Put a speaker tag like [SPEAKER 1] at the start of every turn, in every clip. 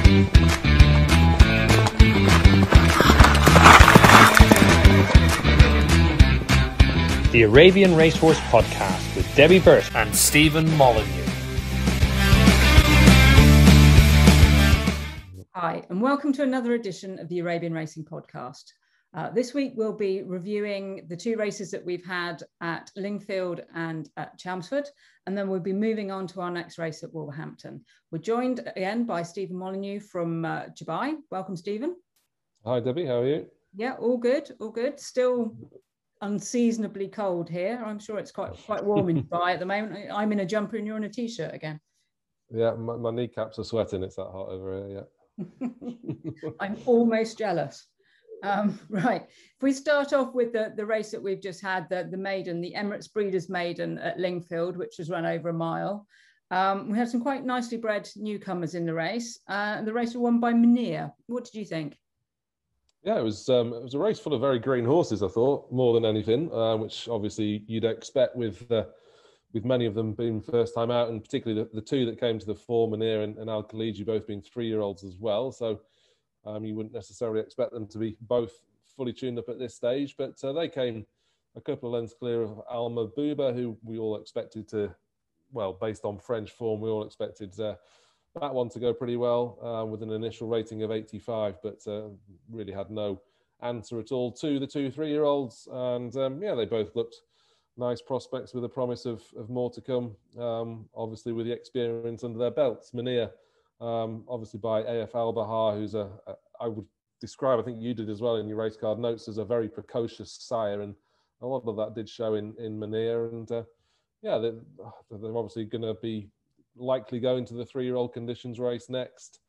[SPEAKER 1] The Arabian Racehorse Podcast with Debbie Burt and Stephen Molyneux.
[SPEAKER 2] Hi, and welcome to another edition of the Arabian Racing Podcast. This week we'll be reviewing the two races that we've had at Lingfield and at Chelmsford, and then we'll be moving on to our next race at Wolverhampton. We're joined again by Stephen Molyneux from Dubai. Welcome, Stephen.
[SPEAKER 3] Hi, Debbie. How are you?
[SPEAKER 2] Yeah, all good, all good. Still unseasonably cold here. I'm sure it's quite warm in Dubai at the moment. I'm in a jumper and you're in a t-shirt again.
[SPEAKER 3] Yeah, my kneecaps are sweating. It's that hot over here, yeah.
[SPEAKER 2] I'm almost jealous. Right, if we start off with the race that we've just had, the maiden, the Emirates Breeders' Maiden at Lingfield, which was run over a mile. We had some quite nicely bred newcomers in the race. The race was won by Munir. What did you think?
[SPEAKER 3] Yeah, it was a race full of very green horses, I thought, more than anything, which obviously you'd expect with many of them being first time out, and particularly the two that came to the fore, Munir and Al Khaliji, both being 3-year-olds as well. So you wouldn't necessarily expect them to be both fully tuned up at this stage, but they came a couple of lengths clear of Al Mahbouba, who we all expected to, well, based on French form, we all expected that one to go pretty well with an initial rating of 85, but really had no answer at all to the 2 3-year-olds. And yeah, they both looked nice prospects with a promise of more to come, obviously with the experience under their belts. Munir, obviously by AF Al Bahar, who's I would describe, I think you did as well in your race card notes, as a very precocious sire, and a lot of that did show in Munir. And yeah, they're obviously going to be likely going to the 3-year-old conditions race next,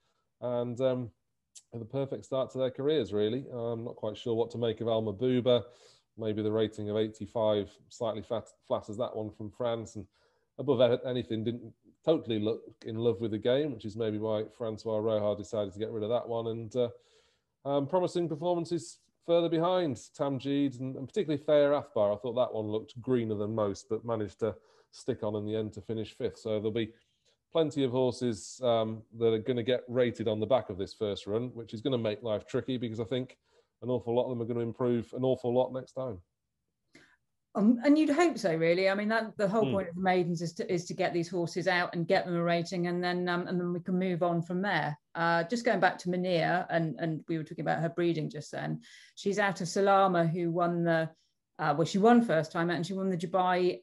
[SPEAKER 3] and the perfect start to their careers, really. I'm not quite sure what to make of Al Mahbouba. Maybe the rating of 85 slightly flatters that one from France, and above anything didn't totally look in love with the game, which is maybe why Francois Rojas decided to get rid of that one. And promising performances further behind, Tamjid and particularly Thayer Athbar. I thought that one looked greener than most, but managed to stick on in the end to finish 5th. So there'll be plenty of horses that are going to get rated on the back of this first run, which is going to make life tricky, because I think an awful lot of them are going to improve an awful lot next time.
[SPEAKER 2] And you'd hope so, really. I mean, that the whole point of the maidens is to get these horses out and get them a rating, and then we can move on from there. Just going back to Munir, and we were talking about her breeding just then. She's out of Salama, who won she won first time out, and she won the Dubai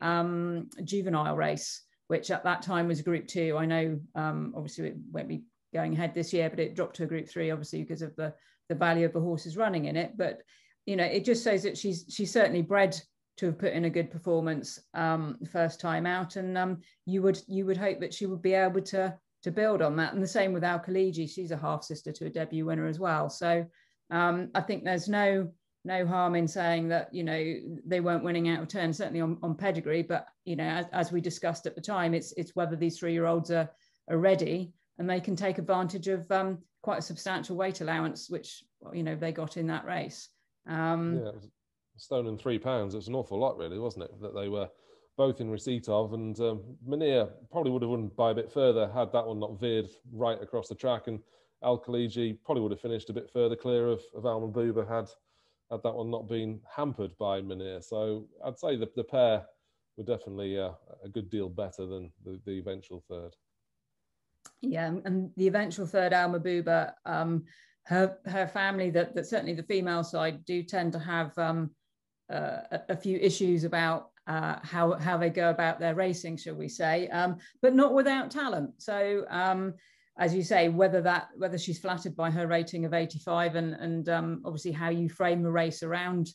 [SPEAKER 2] juvenile race, which at that time was Group 2. I know, obviously, it won't be going ahead this year, but it dropped to a Group 3, obviously, because of the value of the horses running in it. But, you know, it just shows that she's certainly bred to have put in a good performance first time out. And you would hope that she would be able to build on that. And the same with Al Khaliji. She's a half-sister to a debut winner as well. So I think there's no harm in saying that, you know, they weren't winning out of turn, certainly on pedigree, but, you know, as we discussed at the time, it's whether these 3-year-olds are ready and they can take advantage of quite a substantial weight allowance, which, you know, they got in that race.
[SPEAKER 3] Yeah, it was a stone and 3 pounds. It was an awful lot, really, wasn't it, that they were both in receipt of. And Munir probably would have won by a bit further had that one not veered right across the track, and Al Khaliji probably would have finished a bit further clear of Al Mahbouba had that one not been hampered by Munir. So I'd say the pair were definitely a good deal better than the eventual third.
[SPEAKER 2] Yeah, and the eventual third, Al Mahbouba, her family, that certainly the female side, do tend to have a few issues about how they go about their racing, shall we say, but not without talent. So as you say, whether she's flattered by her rating of 85 and obviously how you frame the race around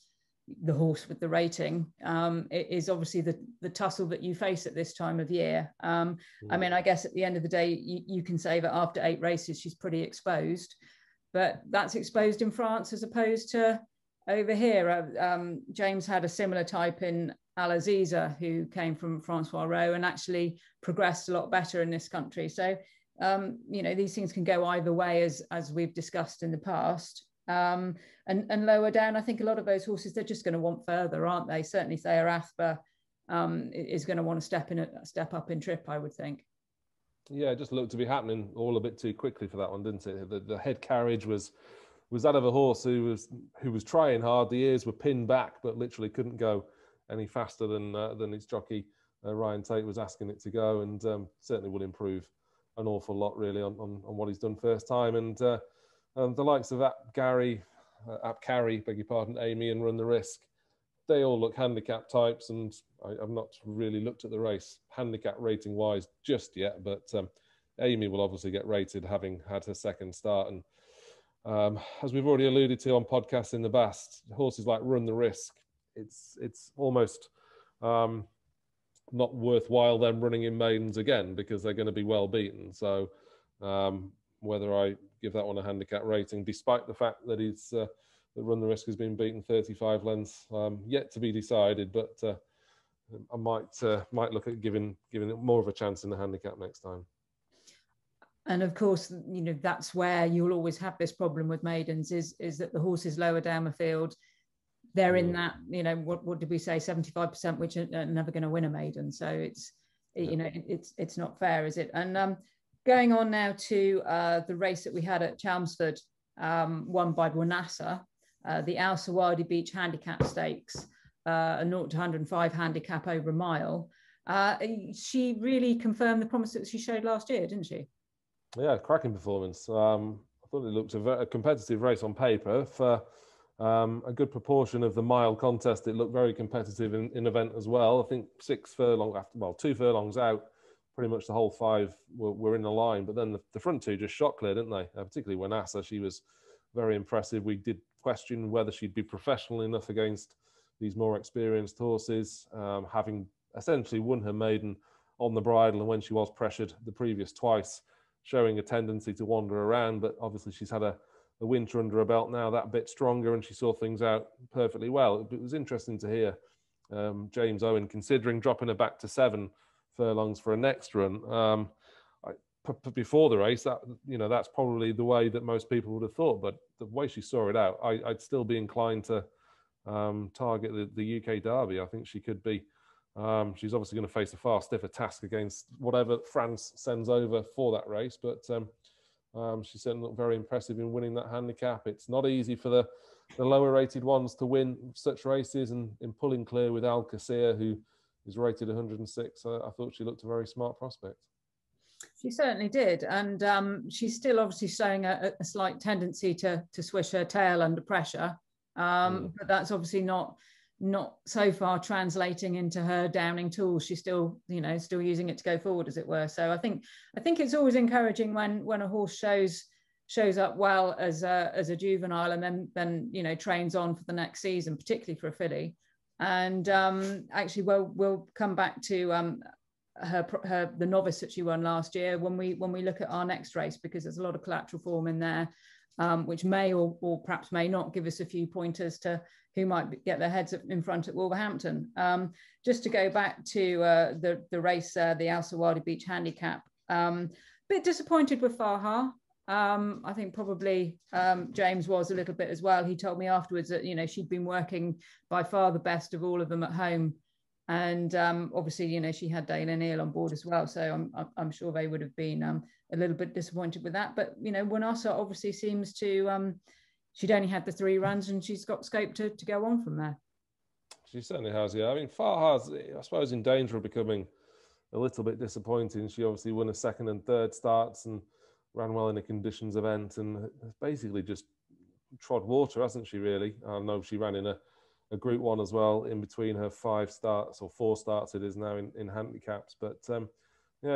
[SPEAKER 2] the horse with the rating, it is obviously the tussle that you face at this time of year. I mean, I guess at the end of the day, you can say that after 8 races, she's pretty exposed, but that's exposed in France as opposed to over here. James had a similar type in Al Aziza, who came from Francois Rowe and actually progressed a lot better in this country. So, you know, these things can go either way, as we've discussed in the past. And lower down, I think a lot of those horses, they're just going to want further, aren't they? Certainly Thayer Athbar is going to want to step up in trip, I would think.
[SPEAKER 3] Yeah, it just looked to be happening all a bit too quickly for that one, didn't it? The head carriage was that of a horse who was trying hard. The ears were pinned back, but literally couldn't go any faster than its jockey Ryan Tate was asking it to go, and certainly would improve an awful lot really on what he's done first time. And the likes of Ap Carry, beg your pardon, Amy, and Run the Risk, they all look handicap types, and I've not really looked at the race handicap rating wise just yet, but Amy will obviously get rated having had her second start. And as we've already alluded to on podcasts in the past, horses like Run the Risk, it's almost not worthwhile them running in maidens again because they're going to be well beaten. So whether I give that one a handicap rating, despite the fact that that Run the Risk has been beaten 35 lengths, yet to be decided, but I might look at giving it more of a chance in the handicap next time.
[SPEAKER 2] And of course, that's where you'll always have this problem with maidens is that the horses lower down the field, they're in that, what did we say, 75%, which are never going to win a maiden. So it's not fair, is it? And going on now to the race that we had at Chelmsford, won by Wanassa, the Al Sawadi Beach Handicap Stakes, a 0 to 105 handicap over a mile. She really confirmed the promise that she showed last year, didn't she?
[SPEAKER 3] Yeah, cracking performance. I thought it looked a competitive race on paper. For a good proportion of the mile contest, it looked very competitive in event as well. I think 2 furlongs out, pretty much the whole 5 were in the line. But then the front 2 just shot clear, didn't they? Particularly Wanassa, she was very impressive. We did question whether she'd be professional enough against these more experienced horses, having essentially won her maiden on the bridle and when she was pressured the previous twice, showing a tendency to wander around. But obviously she's had a winter under her belt now, that bit stronger, and she saw things out perfectly well. It was interesting to hear James Owen considering dropping her back to 7 furlongs for a next run. Before the race, that's probably the way that most people would have thought, but the way she saw it out, I'd still be inclined to target the UK Derby. I think she could be. She's obviously going to face a far stiffer task against whatever France sends over for that race, but she certainly looked very impressive in winning that handicap. It's not easy for the lower rated ones to win such races, and in pulling clear with Al Qasir, who is rated 106, I thought she looked a very smart prospect.
[SPEAKER 2] She certainly did, and she's still obviously showing a slight tendency to swish her tail under pressure, but that's obviously not so far translating into her downing tools. She's still using it to go forward, as it were. So I think it's always encouraging when a horse shows up well as a juvenile and then trains on for the next season, particularly for a filly. And actually, we'll come back to the novice that she won last year when we look at our next race, because there's a lot of collateral form in there, which may or perhaps may not give us a few pointers to who might get their heads up in front at Wolverhampton. Just to go back to the race, the Al Sawadi Beach Handicap, bit disappointed with Farha. I think probably James was a little bit as well. He told me afterwards that she'd been working by far the best of all of them at home. And obviously, she had Dale O'Neill on board as well. So I'm sure they would have been a little bit disappointed with that. But, Wanassa obviously seems to, she'd only had the 3 runs and she's got scope to go on from there.
[SPEAKER 3] She certainly has, yeah. I mean, Farha's, I suppose, in danger of becoming a little bit disappointing. She obviously won a 2nd and 3rd starts and ran well in a conditions event and basically just trod water, hasn't she, really? I know she ran in a Group 1 as well in between her 5 starts or 4 starts it is now in handicaps, but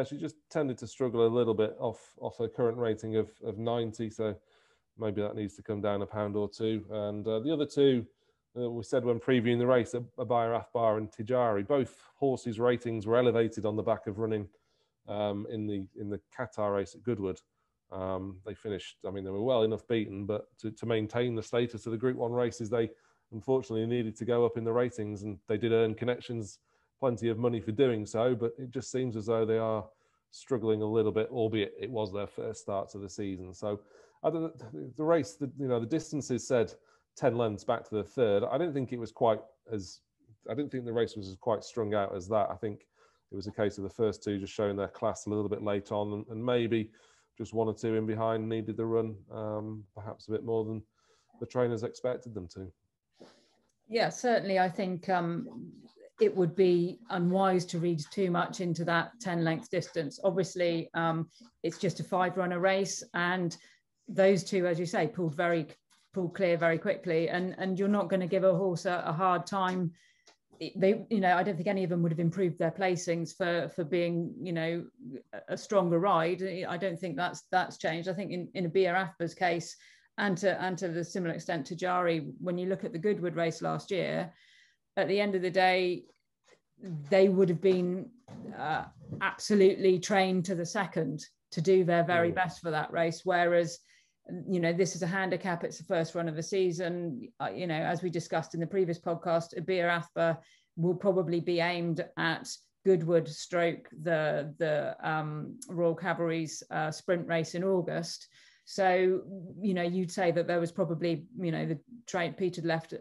[SPEAKER 3] she just tended to struggle a little bit off her current rating of 90, so maybe that needs to come down a pound or 2. And the other 2 we said when previewing the race, Abaya Athbar and Tijari, both horses' ratings were elevated on the back of running in the Qatar race at Goodwood. They finished, they were well enough beaten, but to maintain the status of the Group 1 races, they unfortunately needed to go up in the ratings, and they did earn Connections plenty of money for doing so, but it just seems as though they are struggling a little bit, albeit it was their first start to the season. So the race, the distances said 10 lengths back to the 3rd. I didn't think the race was as quite strung out as that. I think it was a case of the first two just showing their class a little bit late on, and maybe just one or two in behind needed the run, perhaps a bit more than the trainers expected them to.
[SPEAKER 2] Yeah, certainly. I think it would be unwise to read too much into that 10 length distance. Obviously, it's just a 5-runner race, and those two, as you say, pulled clear very quickly, and you're not going to give a horse a hard time. They, I don't think any of them would have improved their placings for being, a stronger ride. I don't think that's changed. I think in a Bir Afba's case, and to the similar extent to Jari, when you look at the Goodwood race last year, at the end of the day, they would have been absolutely trained to the second to do their very best for that race. Whereas, this is a handicap. It's the first run of the season. As we discussed in the previous podcast, a Bir Afba will probably be aimed at Goodwood stroke the Royal Cavalry's sprint race in August. So, you'd say that there was probably, the Peter left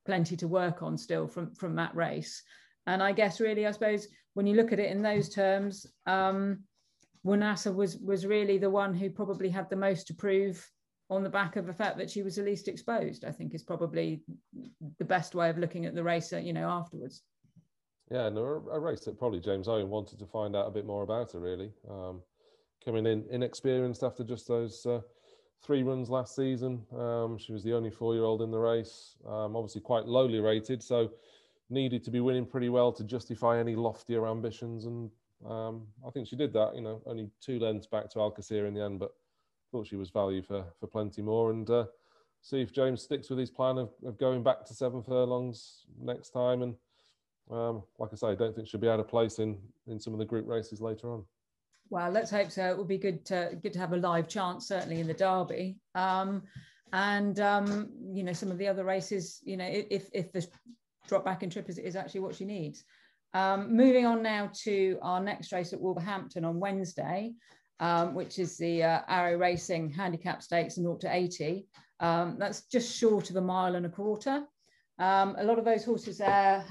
[SPEAKER 2] plenty to work on still from that race. And I guess really, I suppose, when you look at it in those terms, Wanassa was really the one who probably had the most to prove on the back of the fact that she was the least exposed, I think is probably the best way of looking at the race, afterwards. Yeah,
[SPEAKER 3] no, a race that probably James Owen wanted to find out a bit more about her, really. Coming in inexperienced after just those 3 runs last season. She was the only 4-year-old in the race, obviously quite lowly rated, so needed to be winning pretty well to justify any loftier ambitions. And I think she did that, only 2 lengths back to Alcacer in the end, but thought she was value for plenty more. And see if James sticks with his plan of going back to 7 furlongs next time. And like I say, I don't think she'll be out of place in some of the group races later on.
[SPEAKER 2] Well, let's hope so. It would be good to have a live chance, certainly in the Derby. Some of the other races, if the drop back in trip is actually what she needs. Moving on now to our next race at Wolverhampton on Wednesday, which is the Arrow Racing Handicap Stakes 0 to 80. That's just short of 1.25 miles. A lot of those horses there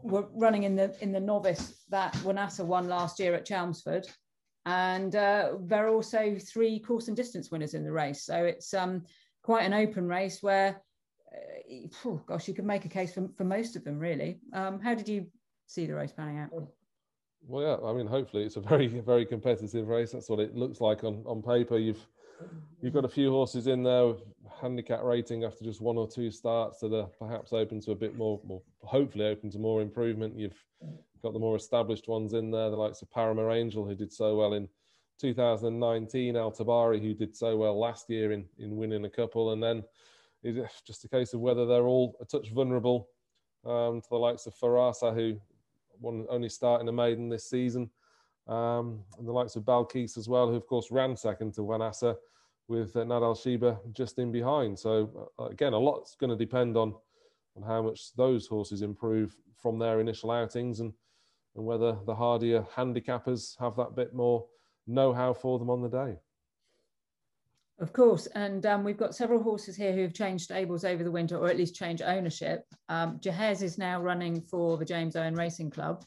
[SPEAKER 2] were running in the novice that Wanassa won last year at Chelmsford, and there are also 3 course and distance winners in the race. So it's quite an open race where, you could make a case for most of them, really. How did you see the race panning out?
[SPEAKER 3] Well, yeah, I mean, hopefully it's a very, very competitive race. That's what it looks like on paper. You've got a few horses in there with handicap rating after just 1 or 2 starts that are perhaps open to a bit more, hopefully open to more improvement. You've got the more established ones in there, the likes of Paramount Angel, who did so well in 2019, Al Tabari, who did so well last year in winning a couple, and then it's just a case of whether they're all a touch vulnerable to the likes of Farasa, who only starting a maiden this season, and the likes of Balkis as well, who of course ran second to Wanassa with Nadal Shiba just in behind. So again, a lot's going to depend on how much those horses improve from their initial outings, and whether the hardier handicappers have that bit more know-how for them on the day.
[SPEAKER 2] Of course, and we've got several horses here who have changed stables over the winter, or at least changed ownership. Jahez is now running for the James Owen Racing Club,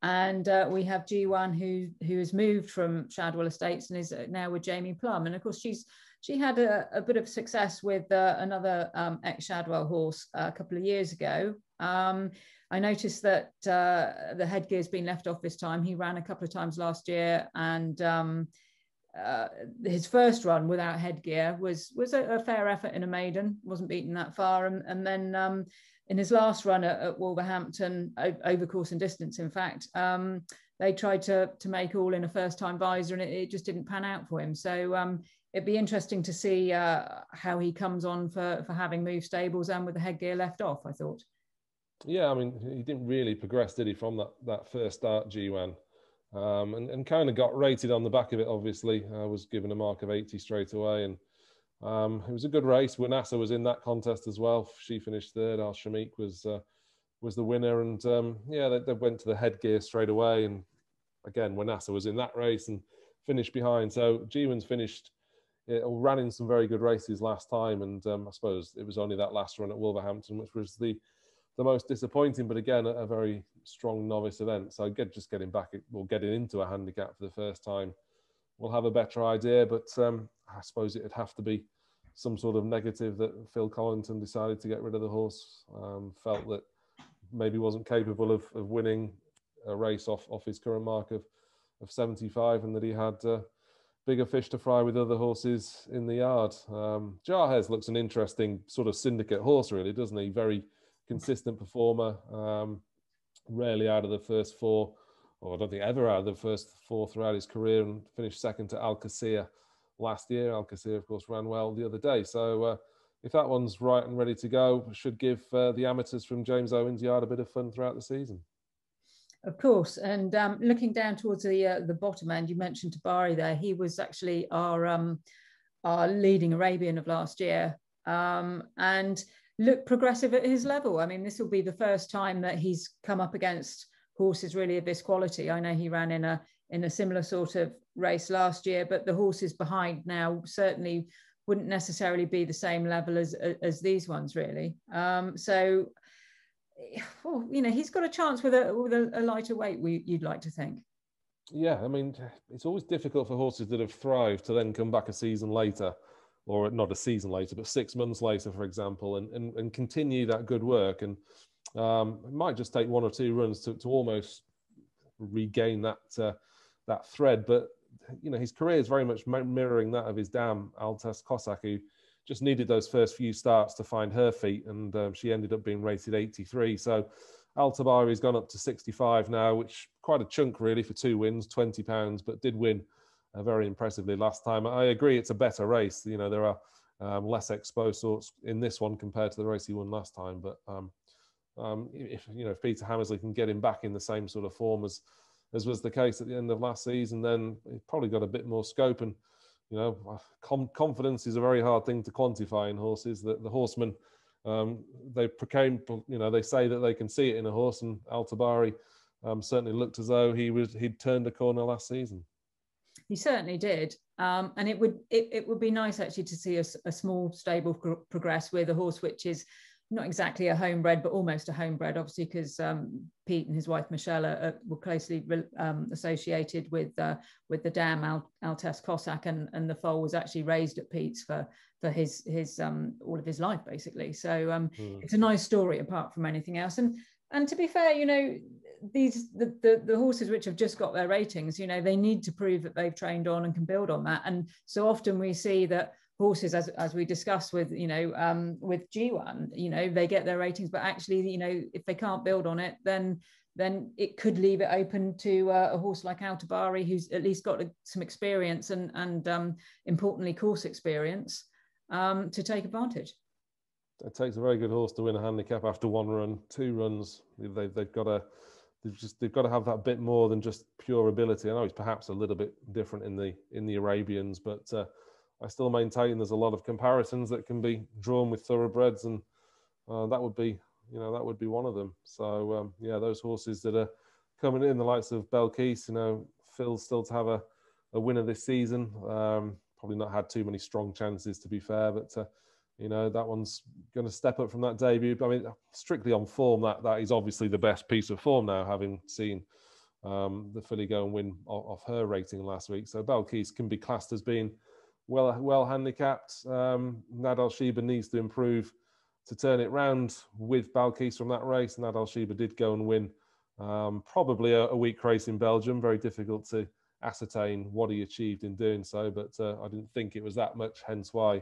[SPEAKER 2] and we have G1 who has moved from Shadwell Estates and is now with Jamie Plum. And of course, she had a bit of success with another ex-Shadwell horse a couple of years ago. I noticed that the headgear's been left off this time. He ran a couple of times last year, and his first run without headgear was a fair effort in a maiden, wasn't beaten that far, and then in his last run at Wolverhampton, over course and distance, in fact, they tried to make all in a first time visor, and it just didn't pan out for him. So it'd be interesting to see how he comes on for having moved stables and with the headgear left off, I thought.
[SPEAKER 3] Yeah, I mean, he didn't really progress, did he, from that first start, G1? And kind of got rated on the back of it, obviously. Was given a mark of 80 straight away. And it was a good race. Wanassa was in that contest as well. She finished third. Al Shamik was the winner. And they went to the headgear straight away. And again, Wanassa was in that race and finished behind. So G1's finished, ran in some very good races last time. And I suppose it was only that last run at Wolverhampton, which was the most disappointing, but again, a very strong novice event. So just getting back or getting into a handicap for the first time, we'll have a better idea. But I suppose it'd have to be some sort of negative that Phil Collington decided to get rid of the horse. Felt that maybe wasn't capable of winning a race off his current mark of 75, and that he had bigger fish to fry with other horses in the yard. Jarhez looks an interesting sort of syndicate horse, really, doesn't he? Very consistent performer, rarely out of the first four, or I don't think ever out of the first four throughout his career, and finished second to Alcacer last year. Alcacer, of course, ran well the other day. So if that one's right and ready to go, should give the amateurs from James Owen's yard a bit of fun throughout the season.
[SPEAKER 2] Of course, and looking down towards the bottom end, you mentioned Tabari there. He was actually our leading Arabian of last year, and looked progressive at his level. I mean, this will be the first time that he's come up against horses really of this quality. I know he ran in a similar sort of race last year, but the horses behind now certainly wouldn't necessarily be the same level as these ones, really. So. Well, he's got a chance with a lighter weight, you'd like to think.
[SPEAKER 3] Yeah, I mean, it's always difficult for horses that have thrived to then come back a season later, or not a season later, but 6 months later, for example, and continue that good work. And it might just take one or two runs to almost regain that thread. But, his career is very much mirroring that of his dam, Altesse Cossack, who just needed those first few starts to find her feet, and she ended up being rated 83. So Al-Tabari's gone up to 65 now, which quite a chunk really for 2 wins, £20, but did win very impressively last time. I agree it's a better race. There are less exposed sorts in this one compared to the race he won last time. But if Peter Hammersley can get him back in the same sort of form as was the case at the end of last season, then he's probably got a bit more scope. And confidence is a very hard thing to quantify in horses. That the horsemen, they say that they can see it in a horse, and Al-Tabari certainly looked as though he'd turned a corner last season.
[SPEAKER 2] He certainly did, and it would be nice actually to see a small stable progress with a horse which is not exactly a homebred, but almost a homebred, obviously, because Pete and his wife Michelle were closely associated with the dam Altesse Cossack, and the foal was actually raised at Pete's for his all of his life, basically. So it's a nice story apart from anything else. And to be fair, the horses which have just got their ratings, they need to prove that they've trained on and can build on that. And so often we see that horses, as we discussed with G1, they get their ratings, but actually, if they can't build on it, then it could leave it open to a horse like Al-Tabari, who's at least got some experience and importantly course experience to take advantage.
[SPEAKER 3] It takes a very good horse to win a handicap after 1 run, 2 runs. They've got to have that bit more than just pure ability. I know he's perhaps a little bit different in the Arabians, but I still maintain there's a lot of comparisons that can be drawn with thoroughbreds, and that would be one of them. So those horses that are coming in, the likes of Belkis, Phil's still to have a winner this season. Probably not had too many strong chances, to be fair, but that one's going to step up from that debut. I mean, strictly on form, that is obviously the best piece of form now, having seen the filly go and win off her rating last week. So Belkis can be classed as being well handicapped. Nadal Sheba needs to improve to turn it round with Belkis from that race. Nadal Sheba did go and win probably a weak race in Belgium. Very difficult to ascertain what he achieved in doing so, but I didn't think it was that much, hence why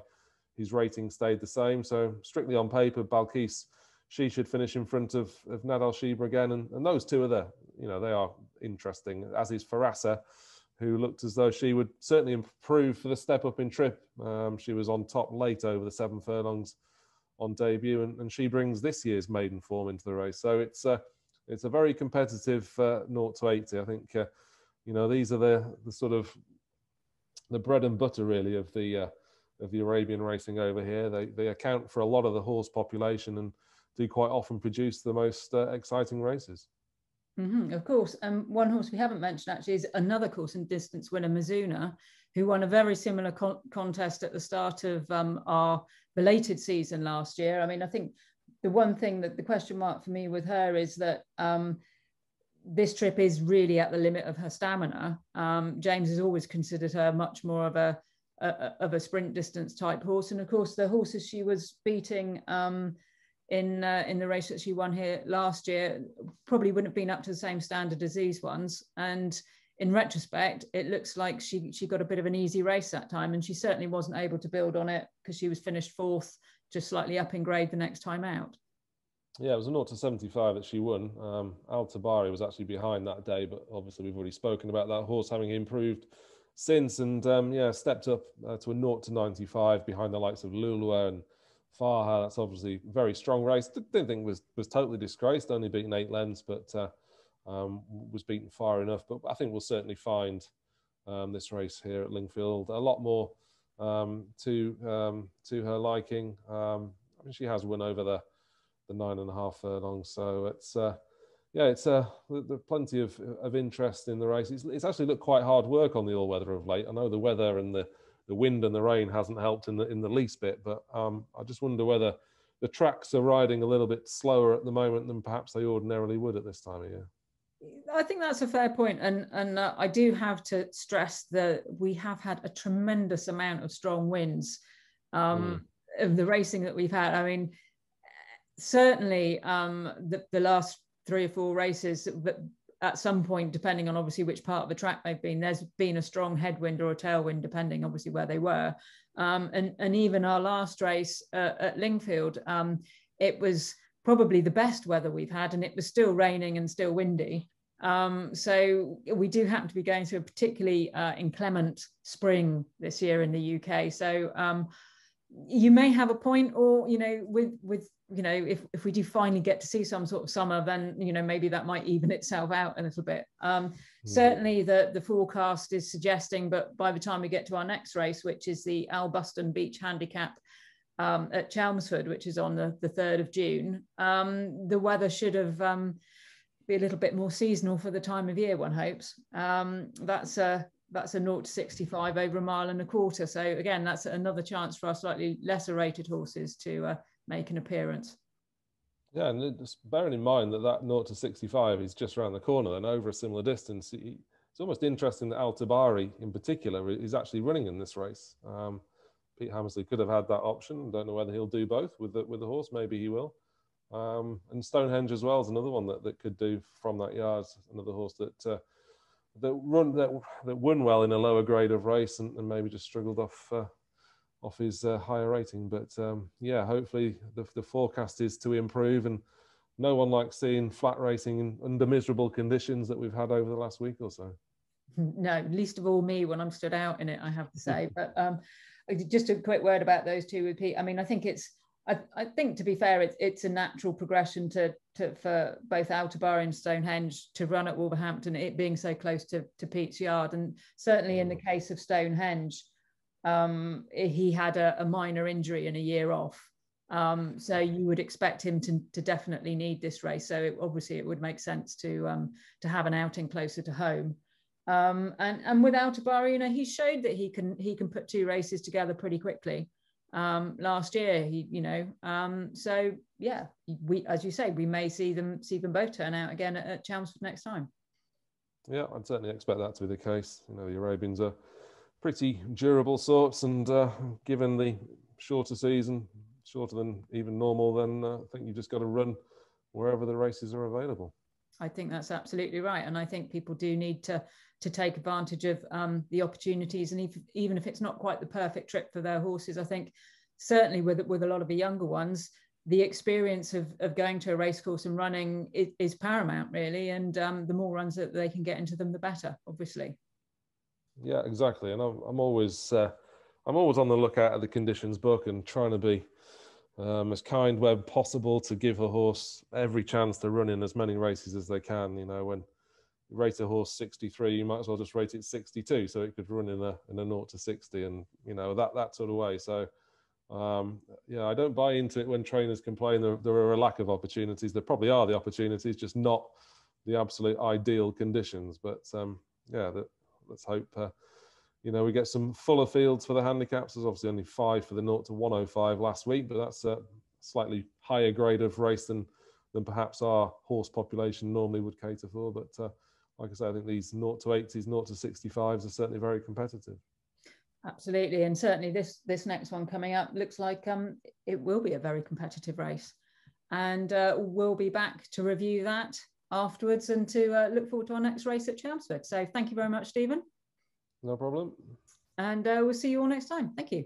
[SPEAKER 3] his rating stayed the same. So strictly on paper, Belkis, she should finish in front of Nadal Sheba again, and those two are there. They are interesting, as is Farasa, who looked as though she would certainly improve for the step up in trip. She was on top late over the 7 furlongs on debut, and she brings this year's maiden form into the race. So it's a very competitive 0 to 80. I think these are the sort of the bread and butter really of the Arabian racing over here. They account for a lot of the horse population and do quite often produce the most exciting races.
[SPEAKER 2] Mm-hmm, of course. One horse we haven't mentioned actually is another course and distance winner, Mizuna, who won a very similar contest at the start of our belated season last year. I mean, I think the one thing that the question mark for me with her is that this trip is really at the limit of her stamina. James has always considered her much more of a sprint distance type horse, and of course the horses she was beating in the race that she won here last year probably wouldn't have been up to the same standard as these ones. And in retrospect, it looks like she got a bit of an easy race that time, and she certainly wasn't able to build on it because she was finished fourth, just slightly up in grade the next time out.
[SPEAKER 3] Yeah, it was a 0 to 75 that she won. Al Tabari was actually behind that day, but obviously we've already spoken about that horse having improved since, and stepped up to a 0 to 95 behind the likes of Lulua and Farha. That's obviously a very strong race. Didn't think was totally disgraced, only beaten 8 lengths, but was beaten far enough. But I think we'll certainly find this race here at Lingfield a lot more to her liking. I mean, she has won over the 9.5 furlongs, so it's there's plenty of interest in the race. It's actually looked quite hard work on the all-weather of late. I know the weather and the wind and the rain hasn't helped in the least bit, but I just wonder whether the tracks are riding a little bit slower at the moment than perhaps they ordinarily would at this time of year.
[SPEAKER 2] I think that's a fair point, and I do have to stress that we have had a tremendous amount of strong winds of the racing that we've had. I mean, certainly the last 3 or 4 races, but at some point, depending on obviously which part of the track they've been, there's been a strong headwind or a tailwind, depending obviously where they were. And even our last race at Lingfield, it was probably the best weather we've had, and it was still raining and still windy. So we do happen to be going through a particularly inclement spring this year in the UK. So you may have a point, or with if we do finally get to see some sort of summer, then maybe that might even itself out a little bit. Certainly the forecast is suggesting, but by the time we get to our next race, which is the Albuston Beach Handicap at Chelmsford, which is on the 3rd of June, the weather should have be a little bit more seasonal for the time of year, one hopes. That's a 0 to 65 over 1.25 miles. So again, that's another chance for our slightly lesser rated horses to make an appearance.
[SPEAKER 3] Yeah, and just bearing in mind that 0 to 65 is just around the corner and over a similar distance, it's almost interesting that Al Tabari in particular is actually running in this race. Pete Hammersley could have had that option. Don't know whether he'll do both with the horse. Maybe he will. And Stonehenge as well is another one that could do from that yard. Another horse that won well in a lower grade of race and maybe just struggled off his higher rating. But hopefully the forecast is to improve, and no one likes seeing flat racing under miserable conditions that we've had over the last week or so.
[SPEAKER 2] No, least of all me when I'm stood out in it, I have to say. But just a quick word about those two with Pete. I mean, I think I think to be fair, it's a natural progression for both Al Tabari and Stonehenge to run at Wolverhampton, it being so close to Pete's yard. And certainly in the case of Stonehenge, he had a minor injury and a year off. So you would expect him to definitely need this race. So obviously it would make sense to have an outing closer to home. And with Al Tabari, he showed that he can put 2 races together pretty quickly. Last year, so yeah, we, as you say, we may see them both turn out again at Chelmsford next time. Yeah,
[SPEAKER 3] I'd certainly expect that to be the case. The Arabians are pretty durable sorts, and given the shorter season, shorter than even normal, then I think you've just got to run wherever the races are available.
[SPEAKER 2] I think that's absolutely right, and I think people do need to take advantage of the opportunities, and even if it's not quite the perfect trip for their horses, I think certainly with a lot of the younger ones, the experience of going to a racecourse and running is paramount, really, and the more runs that they can get into them, the better, obviously.
[SPEAKER 3] Yeah, exactly, and I'm always on the lookout at the conditions book and trying to be as kind where possible to give a horse every chance to run in as many races as they can. When you rate a horse 63, you might as well just rate it 62, so it could run in a 0 to 60, and that sort of way. So I don't buy into it when trainers complain there are a lack of opportunities. There probably are the opportunities, just not the absolute ideal conditions. But let's hope we get some fuller fields for the handicaps. There's obviously only 5 for the 0 to 105 last week, but that's a slightly higher grade of race than than perhaps our horse population normally would cater for. But like I say, I think these 0 to 80s, 0 to 65s are certainly very competitive.
[SPEAKER 2] Absolutely, and certainly this next one coming up looks like it will be a very competitive race, and we'll be back to review that afterwards and to look forward to our next race at Chelmsford. So thank you very much, Stephen.
[SPEAKER 3] No problem.
[SPEAKER 2] And we'll see you all next time. Thank you.